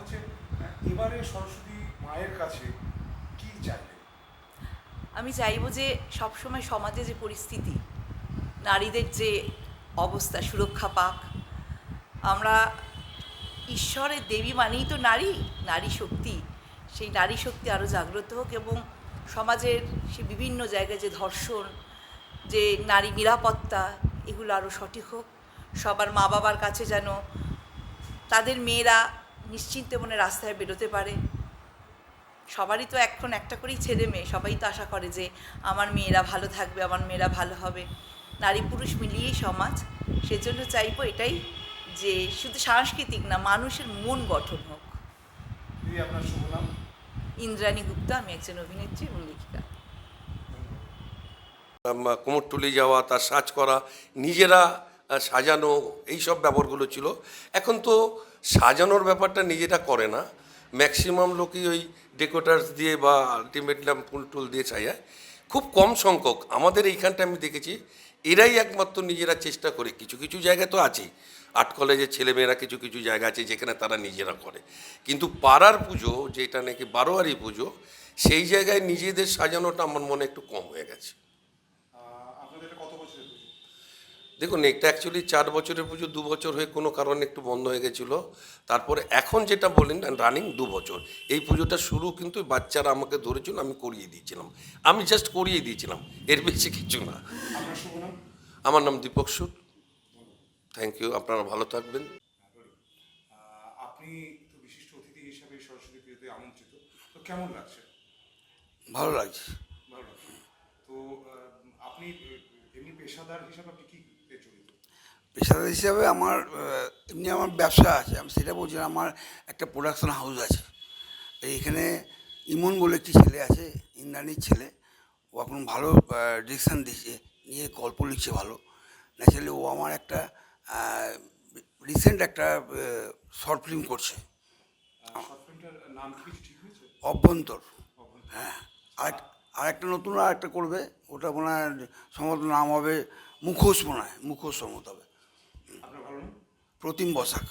হচ্ছে এবারে সরস্বতী মায়ের কাছে কি চাইলেন? আমি চাইবো যে সবসময় সমাজে যে পরিস্থিতি, নারীদের যে অবস্থা, সুরক্ষা পাক। আমরা ঈশ্বরের দেবী মানেই তো নারী, নারী শক্তি। সেই নারী শক্তি আরও জাগ্রত হোক এবং সমাজের সে বিভিন্ন জায়গায় যে ধর্ষণ, যে নারী নিরাপত্তা, এগুলো আরও সঠিক হোক। সবার মা বাবার কাছে যেন তাদের মেয়েরা নিশ্চিন্তে মনে রাস্তায় বেরোতে পারে। সবারই তো এখন একটা করেই ছেলে মেয়ে, সবাই তো আশা করে যে আমার মেয়েরা ভালো থাকবে, আমার মেয়েরা ভালো হবে। নারী পুরুষ মিলিয়েই সমাজ। সেজন্য চাইবো এটাই, যে শুধু সাংস্কৃতিক না, মানুষের মন গঠন হোক। দিদি, আপনার শুভ নাম? ইন্দ্রাণী গুপ্তা, আমি একজন অভিনেত্রী এবং লেখিকা। কোমরটুলি যাওয়া, তার সাজ করা, নিজেরা সাজানো, এই সব ব্যাপারগুলো ছিল। এখন তো সাজানোর ব্যাপারটা নিজেরা করে না, ম্যাক্সিমাম লোকই ওই ডেকোরেটার্স দিয়ে বা আলটিমেটলাম ফুল টুল দিয়ে সাজায়। খুব কম সংখ্যক আমাদের এইখানটা আমি দেখেছি, এরাই একমাত্র নিজেরা চেষ্টা করে। কিছু কিছু জায়গা তো আছেই, আর্ট কলেজের ছেলেমেয়েরা কিছু কিছু জায়গা আছে যেখানে তারা নিজেরা করে, কিন্তু পাড়ার পুজো যেটা নাকি বারোয়ারি পুজো, সেই জায়গায় নিজেদের সাজানোটা আমার মনে একটু কম হয়ে গেছে। আপনাদের এটা কত বছরের পুজো? দেখুন, এটা অ্যাকচুয়ালি 4 বছরের পুজো 2 বছর হয়ে কোনো কারণে একটু বন্ধ হয়ে গেছিলো। তারপরে এখন যেটা বললেন রানিং 2 বছর। এই পুজোটা শুরু কিন্তু বাচ্চারা আমাকে ধরেছিল, আমি করিয়ে দিয়েছিলাম। আমি জাস্ট করিয়ে দিয়েছিলাম, এর বেশি কিছু না। আপনার শুভ নাম? আমার নাম দীপক সুর। থ্যাংক ইউ, আপনারা ভালো থাকবেন। আপনি তো বিশিষ্ট অতিথি হিসাবে সরস্বতী পুজোতে আমন্ত্রিত, তো কেমন লাগছে? ভালো লাগছে। ভালো লাগছে। তো আপনি এমনি পেশাদার হিসাবে আপনি কি জড়িত? পেশাদার হিসাবে আমার এমনি আমার ব্যবসা আছে, আমি সেটা বলছি না, আমার একটা প্রোডাকশন হাউস আছে। এইখানে ইমন বলে একটি ছেলে আছে, ইন্দ্রাণীর ছেলে। ও এখন ভালো ডিরেকশান দিচ্ছে, নিয়ে গল্প লিখছে ভালো। ন্যাচারালি ও আমার একটা রিসেন্ট একটা শর্ট ফিল্ম করছে, শর্ট ফিল্মটার নাম কি কিছু ঠিক হয়েছে? অভ্যন্তর। হ্যাঁ, আর একটা নতুন আর একটা করবে, ওটা মনে হয় সম্ভবত নাম হবে মুখোশ, মনে হয় মুখোশ সম্ভবত হবে। আপনার ভালো নাম? প্রতিম বসাক।